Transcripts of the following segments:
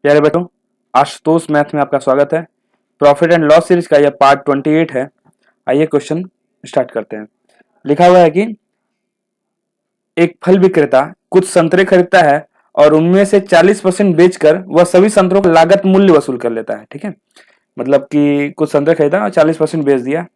प्यारे बच्चों, आशुतोष मैथ में आपका स्वागत है। प्रॉफिट एंड लॉस सीरीज का यह पार्ट 28 है। आइए क्वेश्चन स्टार्ट करते हैं। लिखा हुआ है कि एक फल विक्रेता कुछ संतरे खरीदता है और उनमें से 40% बेचकर वह सभी संतरों का लागत मूल्य वसूल कर लेता है। ठीक है, मतलब कि कुछ संतरे खरीदा और 40% बेच दिया,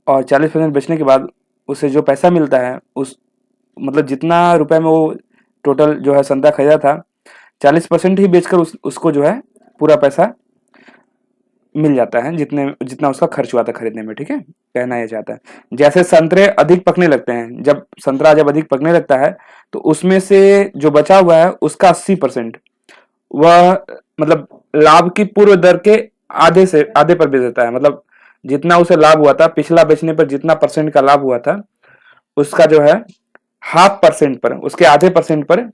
और 40% बेचने के बाद उसे जो पैसा मिलता है उस मतलब जितना रुपए में वो टोटल जो है संतरा खरीदा था, 40% ही बेचकर उसको जो है पूरा पैसा मिल जाता है, जितने जितना उसका खर्च हुआ था खरीदने में। ठीक है, कहना यह चाहता है जैसे संतरे अधिक पकने लगते हैं, जब अधिक पकने लगता है तो उसमें से जो बचा हुआ है उसका 80% वह मतलब लाभ की पूर्व दर के आधे पर बेच देता है। मतलब जितना उसे लाभ हुआ था पिछला बेचने पर, जितना परसेंट का लाभ हुआ था उसका जो है हाफ परसेंट पर, उसके आधे परसेंट पर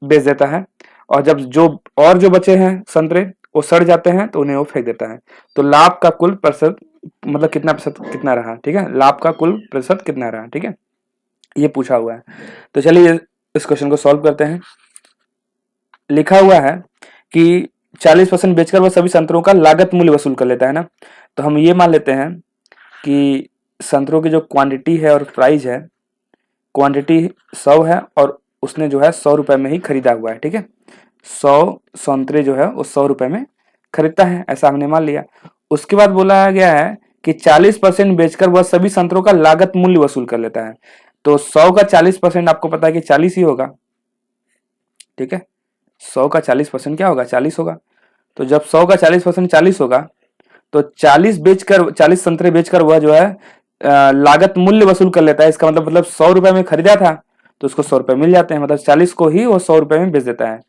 बेच देता है। और जब जो बचे हैं संतरे वो सड़ जाते हैं तो उन्हें वो फेंक देता है। तो लाभ का कुल प्रतिशत मतलब कितना प्रतिशत कितना रहा। ठीक है, लाभ का कुल प्रतिशत कितना रहा। ठीक है, ये पूछा हुआ है। तो चलिए इस क्वेश्चन को सॉल्व करते हैं। लिखा हुआ है कि 40% बेचकर वह सभी संतरों का लागत मूल्य वसूल कर लेता है ना। तो हम ये मान लेते हैं कि संतरों की जो क्वांटिटी है और प्राइस है, क्वांटिटी 100 है और उसने जो है 100 रुपए में ही खरीदा हुआ है। ठीक है, 100 संतरे जो है वो 100 रुपए में खरीदता है, ऐसा हमने मान लिया। उसके बाद बोला गया है कि 40% बेचकर वह सभी संतरों का लागत मूल्य वसूल कर लेता है। तो 100 का 40% आपको पता है कि 40 ही होगा। ठीक है, 100 का 40% क्या होगा, 40 होगा। तो जब 100 का 40% 40 होगा तो 40 संतरे बेचकर वह जो है लागत मूल्य वसूल कर लेता है। इसका मतलब 100 रुपए में खरीदा था तो उसको 100 रुपए मिल जाते हैं, मतलब 40 को ही वो 100 रुपए में बेच देता है।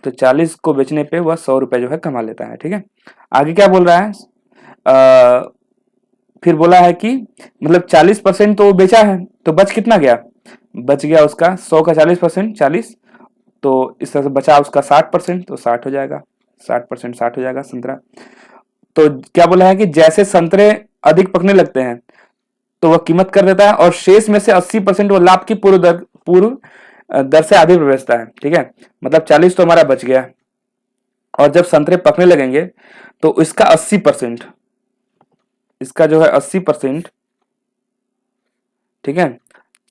तो 40 को बेचने पे वह 100 रुपए जो है कमा लेता है। ठीक है, आगे क्या बोल रहा है, फिर बोला है कि मतलब 40% तो बेचा है तो बच कितना गया, बच गया उसका 100 का 40% 40, तो इस तरह से बचा उसका 60%, तो 60 हो जाएगा, 60% 60 हो जाएगा संतरा। तो क्या बोला है कि जैसे संतरे अधिक पकने लगते हैं तो वह कीमत कर देता है और शेष में से 80% वो लाभ की पूर्व दर से आधे पर बेचता है। ठीक है, मतलब 40 तो हमारा बच गया, और जब संतरे पकने लगेंगे तो इसका 80%, इसका जो है 80%, ठीक है,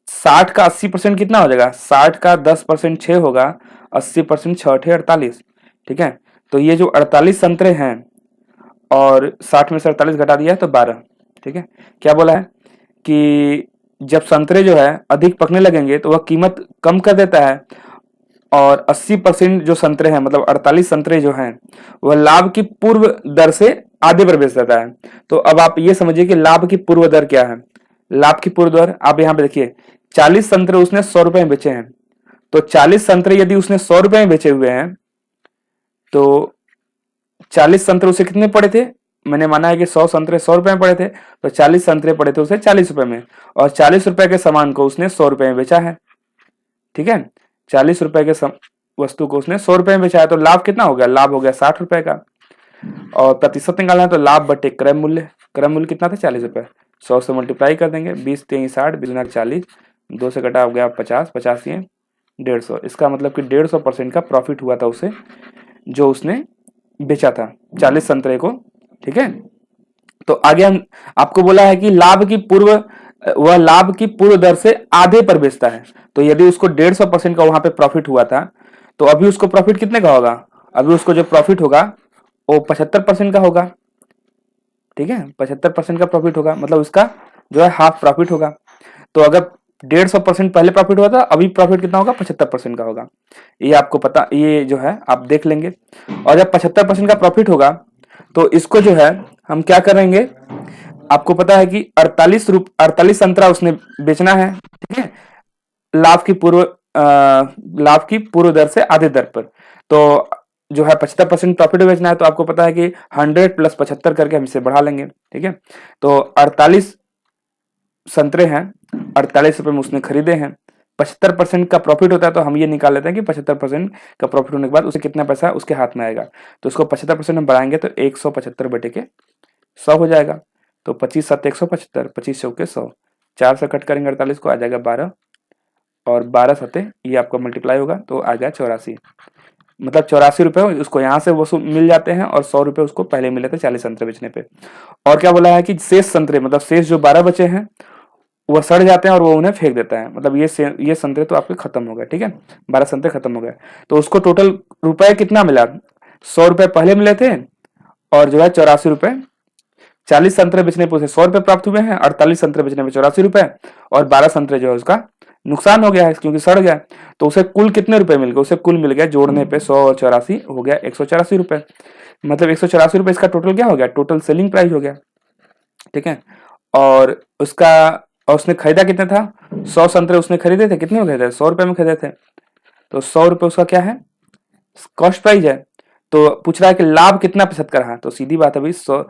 60 का 80% कितना हो जाएगा, 60 का 10% 6 होगा, 80% 6 48। ठीक है, तो ये जो 48 संतरे हैं और 60 में से 48 घटा दिया है तो 12। ठीक है, क्या बोला है कि जब संतरे जो है अधिक पकने लगेंगे तो वह कीमत कम कर देता है, और 80% जो संतरे हैं मतलब 48 संतरे जो हैं वह लाभ की पूर्व दर से आधे पर बेच देता है। तो अब आप ये समझिए कि लाभ की पूर्व दर क्या है। लाभ की पूर्व दर आप यहाँ पे देखिए, 40 संतरे उसने 100 रुपए में बेचे हैं, तो 40 संतरे यदि उसने 100 रुपए में बेचे हुए हैं तो 40 संतरे उसे कितने पड़े थे, मैंने माना है कि 100 संतरे 100 रुपए में पड़े थे, तो 40 संतरे पड़े थे उसे 40 रुपए में, और 40 रुपए के सामान को उसने 100 रुपए में बेचा है। ठीक है, 40 रुपए के वस्तु को उसने 100 रुपए में बेचा है, तो लाभ कितना हो गया, लाभ हो गया 60 रुपए का। और प्रतिशत निकालना है तो लाभ बटे क्रय मूल्य कितना था, 40 रुपए। 100 से मल्टीप्लाई कर देंगे, 20 3 60, 20 40, 2 से कटा हो गया 50, 50 ये 150। इसका मतलब कि 150% का प्रॉफिट हुआ था उसे, जो उसने बेचा था 40 संतरे को। ठीक है, तो आगे हम आपको बोला है कि वह लाभ की पूर्व दर से आधे पर बेचता है। तो यदि उसको 150% का वहां पे प्रॉफिट हुआ था तो अभी उसको प्रॉफिट कितने का होगा, अभी उसको जो प्रॉफिट होगा वो 75% का होगा। ठीक है, 75% का प्रॉफिट होगा, मतलब उसका जो है हाफ प्रॉफिट होगा। तो अगर 150% पहले प्रॉफिट हुआ था, अभी प्रॉफिट कितना होगा, 75% का होगा। ये आपको पता, ये जो है आप देख लेंगे। और जब 75% का प्रॉफिट होगा तो इसको जो है हम क्या करेंगे, आपको पता है कि 48 संतरा उसने बेचना है। ठीक है, लाभ की पूर्व लाभ की पूर्व दर से आधे दर पर। तो जो है 75% प्रॉफिट बेचना है, तो आपको पता है कि 100 प्लस 75 करके हम इसे बढ़ा लेंगे। ठीक है, तो 48 संतरे हैं, 48 रुपए में उसने खरीदे हैं, 75% का प्रॉफिट होता है, तो हम ये निकाल लेते हैं कि 75% का प्रॉफिट होने के बाद उसे कितना पैसा उसके हाथ में आएगा। तो उसको 75% हम बढ़ाएंगे तो 175 बटे के 100 हो जाएगा। तो 25 7 175, 25 चौके 100, 4 से कट करेंगे 48 को, आ जाएगा 12, और 12 सते ये आपका मल्टीप्लाई होगा तो आ गया 84। मतलब 84 रुपये उसको यहाँ से वसूल मिल जाते हैं और 100 रुपये उसको पहले मिले थे 40 संतरे बेचने पे। और क्या बोला है कि शेष संतरे मतलब शेष जो 12 बचे हैं वो सड़ जाते हैं और वो उन्हें फेंक देता है, मतलब ये संतरे तो आपके खत्म हो गए, ठीक है, 12 संतरे खत्म हो गए। तो उसको टोटल रुपए कितना मिला, 100 रुपये पहले मिले थे और जो है 84 रुपये, 40 संतरे बेचने पे उसे 100 रुपये प्राप्त हुए हैं, 48 संतरे बेचने पे 84 रुपये, और 12 संतरे जो है उसका नुकसान हो गया है क्योंकि सड़ गया। तो उसे कुल कितने रुपए मिल गए, उसे कुल मिल गया जोड़ने पे 100 और 84 हो गया 184 रुपये। मतलब 184 रुपये इसका टोटल क्या हो गया, टोटल सेलिंग प्राइस हो गया, ठीक है। और उसका और उसने खरीदा कितना था, 100 संतरे उसने खरीदे थे, कितने में खरीदे थे, 100 रुपये में खरीदे थे। तो 100 रुपये उसका क्या है, कॉस्ट प्राइस है। तो पूछ रहा है कि लाभ कितना प्रतिशत का रहा, तो सीधी बात है भाई 100,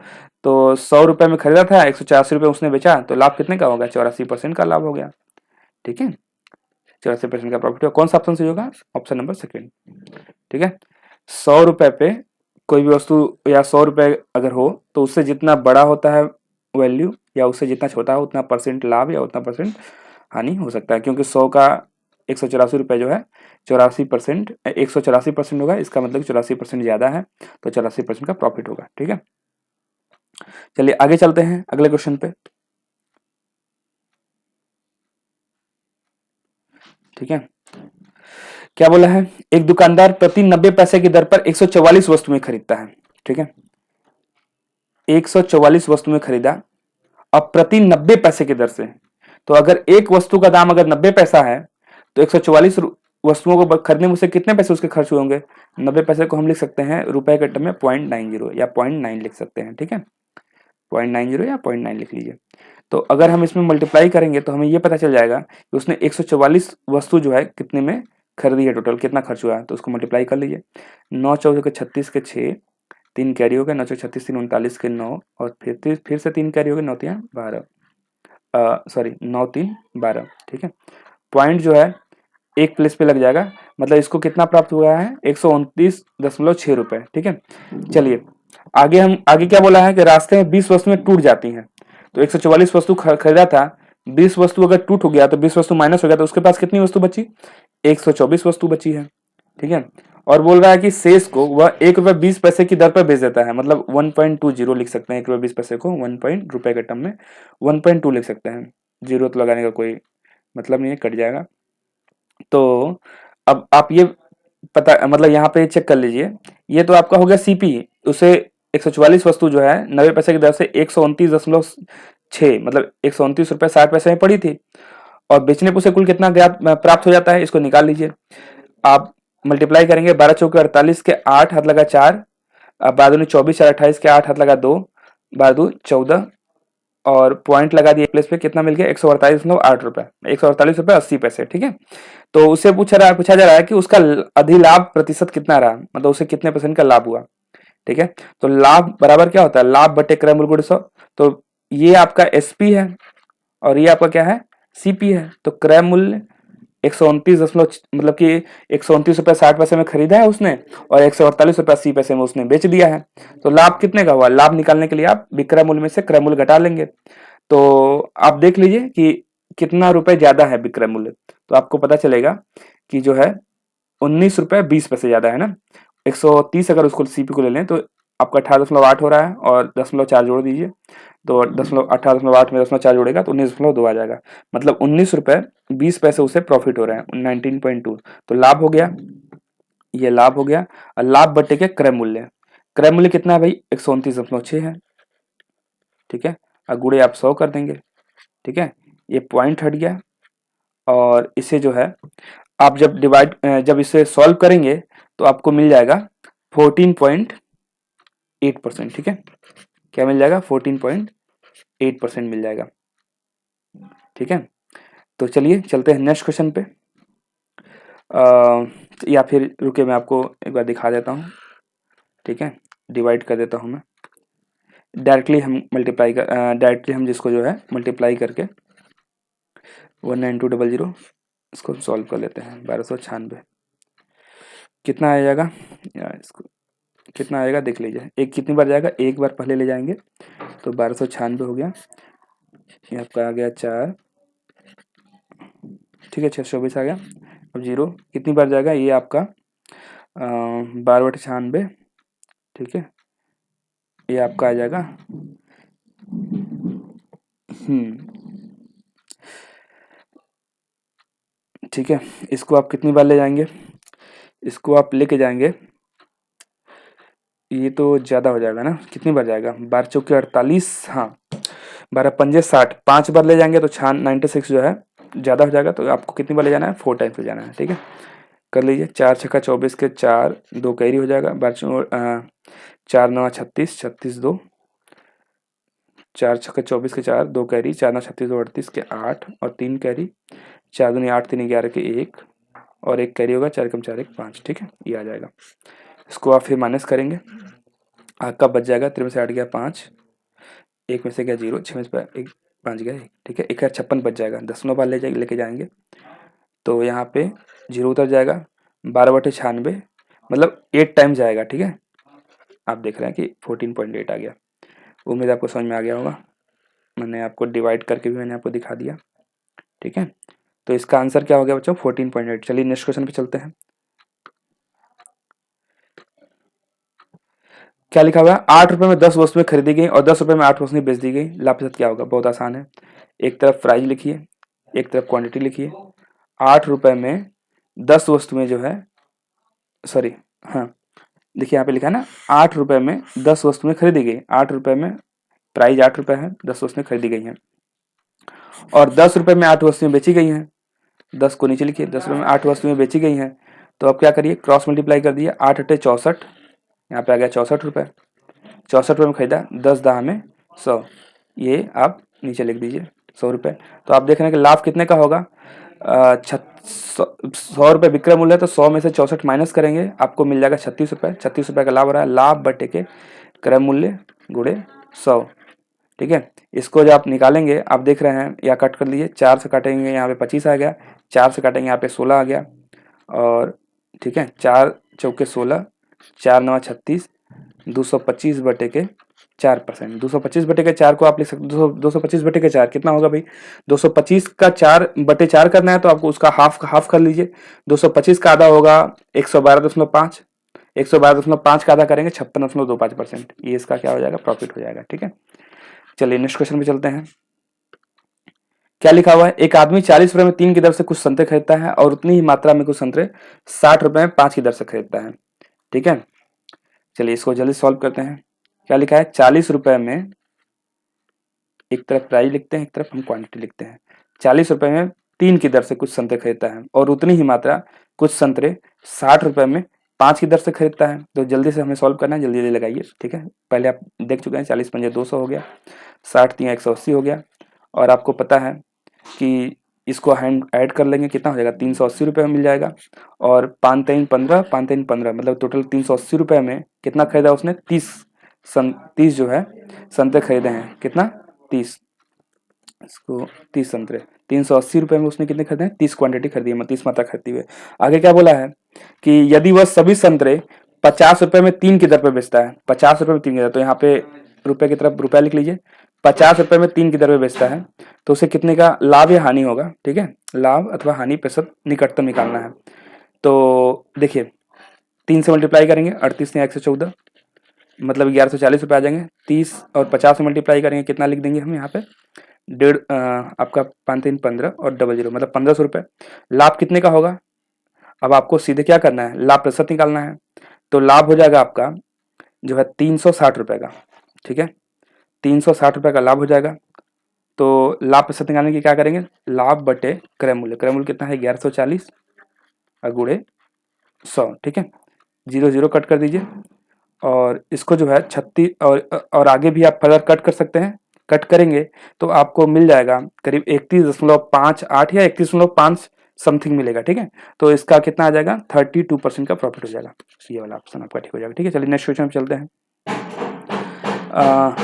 तो 100 रुपये में खरीदा था, 184 रुपये उसने बेचा, तो लाभ कितने का होगा, 84% का लाभ हो गया, ठीक है, 84% का प्रॉफिट हुआ। कौन सा ऑप्शन सही होगा, ऑप्शन नंबर सेकेंड, ठीक है। 100 रुपये पे कोई भी वस्तु या 100 रुपये अगर हो तो उससे जितना बड़ा होता है वैल्यू या उससे जितना छोटा हो उतना परसेंट लाभ या उतना परसेंट हानि हो सकता है, क्योंकि 100 का 184 रुपये जो है 84%, 184% होगा, इसका मतलब 84% ज्यादा है, तो 84% का प्रॉफिट होगा, ठीक है। चलिए आगे चलते हैं अगले क्वेश्चन पे, ठीक है। क्या बोला है, एक दुकानदार प्रति 90 पैसे की दर पर 144 वस्तुएं खरीदता है, ठीक है, 144 वस्तुएं खरीदा, अब प्रति 90 पैसे की दर से। तो अगर एक वस्तु का दाम अगर 90 पैसा है तो 144 वस्तुओं को खरीदने में उसे कितने पैसे उसके खर्च होंगे, 90 पैसे को हम लिख सकते हैं रुपए के टर्म में 0.90 या 0.9 लिख सकते हैं, ठीक है, 0.90 या 0.9 लिख लीजिए। तो अगर हम इसमें मल्टीप्लाई करेंगे तो हमें ये पता चल जाएगा कि उसने 144 वस्तु जो है कितने में खरीदी है, टोटल कितना खर्च हुआ है, तो उसको मल्टीप्लाई कर लीजिए। 9 चौदह के 36 के 6, 3 कैरी हो गए, 9 36 3 39 के 9, और फिर से 3 कैरी हो गए, 9 3 12, सॉरी 9 3 12, ठीक है। पॉइंट जो है एक प्लेस पे लग जाएगा, मतलब इसको कितना प्राप्त हुआ है, 129.6 रुपए, ठीक है। चलिए आगे क्या बोला है कि रास्ते में 20 वस्तुएं टूट जाती हैं, तो 144 वस्तु खरीदा था, 20 वस्तु अगर टूट हो गया तो 20 वस्तु माइनस हो गया, तो उसके पास कितनी वस्तु बची, 124 वस्तु बची है, ठीक है। और बोल रहा है कि शेष को वह 1 रुपये 20 पैसे की दर पर बेच देता है, मतलब 1.20 लिख सकते हैं, 1 रुपये 20 पैसे को 1 रुपए के टर्म में 1.2 लिख सकते हैं, जीरो तो लगाने का कोई मतलब नहीं है, कट जाएगा। तो अब आप ये पता मतलब यहाँ पे चेक कर लीजिए, ये तो आपका हो गया सीपी, उसे 144 वस्तु जो है 90 पैसे की दर से 129.6 मतलब 129 रुपये 60 पैसे में पड़ी थी, और बेचने पर उसे कुल कितना प्राप्त हो जाता है, इसको निकाल लीजिए। आप मल्टीप्लाई करेंगे, 12 चौके 48 के 8 हाथ लगा 4, अब 12 24 4 28 के 8 हाथ लगा 2, 12 14, और पॉइंट लगा दिए प्लेस पे, कितना मिल गया 148.8 रुपए, 148 रुपये 80 पैसे, ठीक है। तो उससे पूछा जा रहा है कि उसका अधिलाभ प्रतिशत कितना रहा, मतलब उसे कितने परसेंट का लाभ हुआ, ठीक है। तो लाभ बराबर क्या होता है, लाभ बटे क्रय मूल्य गुणे 100। तो ये आपका एसपी है और ये आपका क्या है, सीपी है। तो क्रय मूल्य 129 दशमलव मतलब कि 129 रुपये 60 पैसे में खरीदा है उसने, और 148 रुपये 80 पैसे में उसने बेच दिया है। तो लाभ कितने का हुआ, लाभ निकालने के लिए आप विक्रय मूल्य में से क्रय मूल्य घटा लेंगे। तो आप देख लीजिए कि कितना रुपए ज्यादा है विक्रय मूल्य, तो आपको पता चलेगा कि जो है 19 रुपये 20 पैसे ज्यादा है ना। 130 अगर उसको सीपी को ले लें तो आपका 18.8 हो रहा है, और 0.4 जोड़ दीजिए, तो 18.8 में 0.4 जोड़ेगा तो 19.2 आ जाएगा, मतलब 19 रुपये 20 पैसे उसे प्रॉफिट हो रहा है, 19.2। तो लाभ हो गया, ये लाभ हो गया। और लाभ बटे के क्रय मूल्य, क्रय मूल्य कितना है भाई 129.6 है, ठीक है, और गुणे आप 100 कर देंगे, ठीक है, ये पॉइंट हट गया। और इसे जो है आप जब इसे सॉल्व करेंगे तो आपको मिल जाएगा 14.8%, ठीक है, क्या मिल जाएगा 14.8% मिल जाएगा, ठीक है। तो चलिए चलते हैं नेक्स्ट क्वेश्चन पे, या फिर रुके मैं आपको एक बार दिखा देता हूँ, ठीक है, डिवाइड कर देता हूँ मैं, डायरेक्टली हम जिसको जो है मल्टीप्लाई करके 19200 इसको सॉल्व कर लेते हैं। 1296 कितना आ जाएगा यार, इसको कितना आएगा देख लीजिए, एक कितनी बार जाएगा, एक बार पहले ले जाएंगे, तो 1296 हो गया, ये आपका आ गया 4, ठीक है, 624 आ गया। अब जीरो कितनी बार जाएगा, ये आपका 12/96, ठीक है, ये आपका आ जाएगा। ठीक है, इसको आप कितनी बार ले जाएंगे, इसको आप लेके जाएंगे, ये तो ज़्यादा हो जाएगा ना, कितनी बार जाएगा, 12×4 = 48, हाँ, 12×5 = 60, 5 बार ले जाएंगे तो 96 जो है ज़्यादा हो जाएगा, तो आपको कितनी बार ले जाना है, 4 टाइम्स ले जाना है, ठीक है। कर लीजिए, 4×6 = 24 के 4, 2 कैरी हो जाएगा, 4×9 = 36, 36 2, 4×6 = 24 के 4, 2 कैरी, 4×9 = 36, 2 38 के 8 और 3 कैरी, 4×2 = 8, 3 = 11 के 1 और 1 कैरी होगा, 4 × 4 = 5, ठीक है, ये आ जाएगा। इसको आप फिर माइनस करेंगे, आपका बच जाएगा, 3 में से 8 गया 5, 1 में से गया 0, 6 में से 1, 5 गया 1, ठीक है, 156 बच जाएगा, 10 बार लेके जाएंगे तो यहाँ पे 0 उतर जाएगा, 12/96 मतलब 8 टाइम जाएगा, ठीक है। आप देख रहे हैं कि 14.8 आ गया। उम्मीद आपको समझ में आ गया होगा, मैंने आपको डिवाइड करके भी मैंने आपको दिखा दिया, ठीक है। तो इसका आंसर क्या हो गया बच्चों, 14.8। चलिए नेक्स्ट क्वेश्चन पे चलते हैं। क्या लिखा हुआ है, 8 रुपए में 10 वस्तुएं खरीदी गई और 10 रुपए में 8 वस्तुएं बेच दी गई, लाभ प्रतिशत क्या होगा। बहुत आसान है, एक तरफ प्राइस लिखिए, एक तरफ क्वांटिटी लिखिए। 8 रुपए में 10 वस्तुएं जो है, सॉरी, हाँ, देखिए यहाँ पे लिखा है ना, 8 रुपए में 10 वस्तुएं खरीदी गई, 8 रुपए में प्राइस 8 रुपए है, 10 वस्तुएं खरीदी गई हैं, और 10 रुपए में 8 वस्तुएं बेची गई हैं। 10 को नीचे लिखिए, 10 रुपए में 8 वस्तुएं बेची गई हैं, तो अब क्या करिए, क्रॉस मल्टीप्लाई कर दिए, 8 × 8 = 64, यहाँ पे आ गया 64 रुपए, 64 रुपये में खरीदा, 10 दाह में 100, ये आप नीचे लिख दीजिए 100 रुपये। तो आप देख रहे हैं कि लाभ कितने का होगा, 100 रुपये विक्रय मूल्य है, तो 100 में से 64 माइनस करेंगे, आपको मिल जाएगा 36 रुपये। 36 रुपये का लाभ हो रहा है, लाभ बटे के क्रय मूल्य गुणे 100, ठीक है। इसको जब आप निकालेंगे, आप देख रहे हैं, या कट कर लीजिए, 4 से काटेंगे यहाँ पे 25 आ गया, 4 से काटेंगे यहाँ पे 16 आ गया, और ठीक है, 4 × 4 = 16, 4 × 9 = 36, 225 बटे के 4%, 225 बटे के 4 को आप लिख सकते, 225 बटे के 4 कितना होगा भाई, 225 का 4/4 करना है, तो आपको उसका हाफ कर लीजिए, 225 का आधा होगा 112.5, 112.5 का आधा करेंगे 56.25%, ये इसका क्या हो जाएगा, प्रॉफिट हो जाएगा, ठीक है। चलिए नेक्स्ट क्वेश्चन पे चलते हैं। क्या लिखा हुआ है, एक आदमी 40 रुपए में 3 की दर से कुछ संतरे खरीदता है और उतनी ही मात्रा में कुछ संतरे 60 रुपए में 5 की दर से खरीदता है, ठीक है। चलिए इसको जल्दी सॉल्व करते हैं। क्या लिखा है, 40 रुपए में, एक तरफ प्राइस लिखते हैं, एक तरफ हम क्वांटिटी लिखते हैं, 40 रुपए में 3 की दर से कुछ संतरे खरीदता है और उतनी ही मात्रा कुछ संतरे 60 रुपए में 5 की दर से खरीदता है। तो जल्दी से हमें सॉल्व करना है, जल्दी जल्दी लगाइए, ठीक है। पहले आप देख चुके हैं, 40 × 5 = 200 हो गया, 60 × 3 = 180 हो गया, और आपको पता है कि इसको हैंड ऐड कर लेंगे, कितना हो जाएगा, 380 रुपये में मिल जाएगा, और 5 × 3 = 15, 5 × 3 = 15, मतलब टोटल 380 रुपये में कितना खरीदा उसने, 30 जो है संतरे खरीदे हैं, कितना, 30, इसको 30 संतरे, 380 रुपये में उसने कितने खरीदे हैं, 30 क्वांटिटी खरीदी है, 30 मात्रा खरीदी हुई है। आगे क्या बोला है कि यदि वह सभी संतरे 50 रुपये में 3 की दर पे बेचता है, 50 रुपये में 3 की दर, तो यहाँ पे रुपए की तरफ रुपया लिख लीजिए, 50 रुपये में 3 की दर पे बेचता है, तो उसे कितने का लाभ या हानि होगा, ठीक है, लाभ अथवा हानि प्रतिशत निकटतम निकालना है। तो देखिए 3 से मल्टीप्लाई करेंगे, 38 × 114, मतलब 1140 रुपये आ जाएंगे, 30 और 50 से मल्टीप्लाई करेंगे, कितना लिख देंगे हम यहाँ पे, आपका 5 × 3 = 15 और 00 मतलब 1500 रुपये। लाभ कितने का होगा, अब आपको सीधे क्या करना है, लाभ प्रतिशत निकालना है, तो लाभ हो जाएगा आपका जो है 360 रुपये का, ठीक है, 360 रुपये का लाभ हो जाएगा। तो लाभ प्रतिशत निकालने की क्या करेंगे, लाभ बटे क्रय मूल्य, क्रय मूल्य कितना है 1140 और गुणे 100, ठीक है, 0 कट कर दीजिए, और इसको जो है 36 और आगे भी आप फर्दर कट कर सकते हैं, कट करेंगे तो आपको मिल जाएगा करीब 31.58 या 31.5 समथिंग मिलेगा, ठीक है। तो इसका कितना आ जाएगा, 32% का प्रॉफिट हो जाएगा, ये वाला ऑप्शन आपका ठीक हो जाएगा, ठीक है। चलिए नेक्स्ट क्वेश्चन चलते हैं।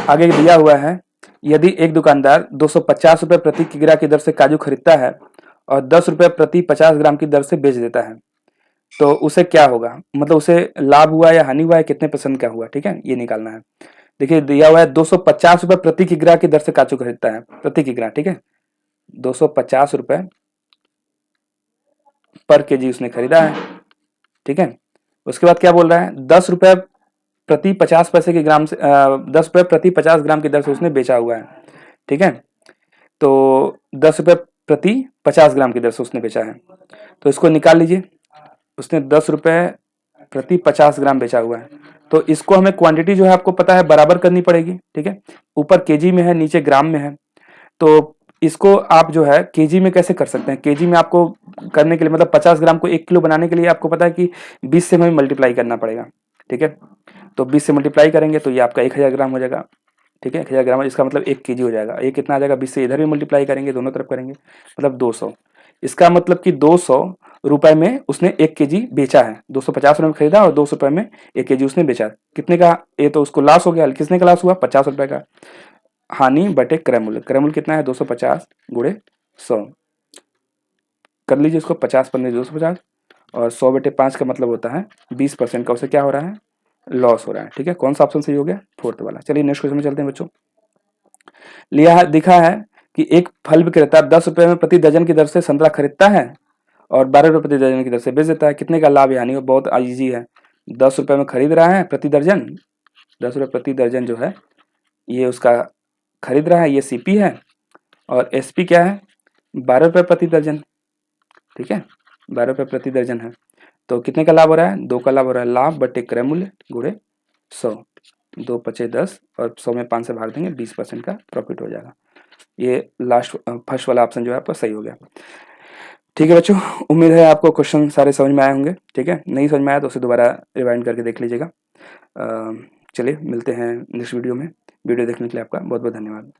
आगे दिया हुआ है, यदि एक दुकानदार 250 रुपये प्रति किग्रा की दर से काजू खरीदता है और 10 रुपये प्रति 50 ग्राम की दर से बेच देता है, तो उसे क्या होगा, मतलब उसे लाभ हुआ या हानि हुआ है, कितने % का हुआ, ठीक है, ये निकालना है। देखिए दिया हुआ है 250 रुपये प्रति किग्रा की दर से काजू खरीदता है, प्रति किग्रा, ठीक है, 250 रुपये पर केजी उसने खरीदा है, ठीक है, उसके बाद क्या बोल रहा है, 10 रुपये प्रति 50 पैसे के ग्राम से 10 रुपये प्रति 50 ग्राम की दर से उसने बेचा हुआ है। ठीक है, तो 10 रुपये प्रति 50 ग्राम की दर से उसने बेचा है, तो इसको निकाल लीजिए। उसने 10 रुपये प्रति 50 ग्राम बेचा हुआ है, तो इसको हमें क्वांटिटी जो है आपको पता है बराबर करनी पड़ेगी। ठीक है, ऊपर केजी में है, नीचे ग्राम में है, तो इसको आप जो है केजी में कैसे कर सकते हैं। केजी में आपको करने के लिए मतलब 50 ग्राम को 1 किलो बनाने के लिए आपको पता है कि 20 से हमें मल्टीप्लाई करना पड़ेगा। ठीक है, तो 20 से मल्टीप्लाई करेंगे तो ये आपका 1000 ग्राम हो जाएगा। ठीक है, 1000 ग्राम इसका मतलब 1 केजी हो जाएगा। ये कितना आ जाएगा, 20 से इधर भी मल्टीप्लाई करेंगे, दोनों तरफ करेंगे, मतलब 200। इसका मतलब कि 200 रुपए में उसने 1 केजी बेचा है। 250 रुपए में खरीदा और 200 रुपए में 1 केजी उसने बेचा। कितने का, ये तो उसको लॉस हो गया। किसने का लॉस हुआ, 50 रुपए का। हानि बटे क्रय मूल्य, क्रय मूल्य कितना है, 250 गुणे 100 कर लीजिए इसको, 50 पन्ने 250 और 100 बटे 5 का मतलब होता है 20% का उसे क्या हो रहा है, लॉस हो रहा है। ठीक है, कौन सा ऑप्शन सही हो गया, फोर्थ वाला। चलिए नेक्स्ट क्वेश्चन में चलते हैं बच्चों। लिया है, दिखा है कि एक फल विक्रेता 10 रुपए में प्रति दर्जन की दर से संतरा खरीदता है और 12 रुपए प्रति दर्जन की दर से बेच देता है। कितने का लाभ यानी, बहुत इजी है। 10 रुपए में खरीद रहा है प्रति दर्जन, 10 रुपए प्रति दर्जन जो है ये उसका खरीद रहा है, ये सीपी है, और एसपी क्या है, 12 रुपए प्रति दर्जन। ठीक है, 12 रुपए प्रति दर्जन है, तो कितने का लाभ हो रहा है, 2 का लाभ हो रहा है। लाभ बटे क्रय मूल्य गुणे 100, 2 पचे 10 और 100 में 5 से भाग देंगे, 20% का प्रॉफिट हो जाएगा। ये लास्ट फर्स्ट वाला ऑप्शन जो है आपका सही हो गया। ठीक है बच्चों, उम्मीद है आपको क्वेश्चन सारे समझ में आए होंगे। ठीक है, नहीं समझ में आया तो उसे दोबारा रिवाइंड करके देख लीजिएगा। चलिए मिलते हैं नेक्स्ट वीडियो में। वीडियो देखने के लिए आपका बहुत बहुत धन्यवाद।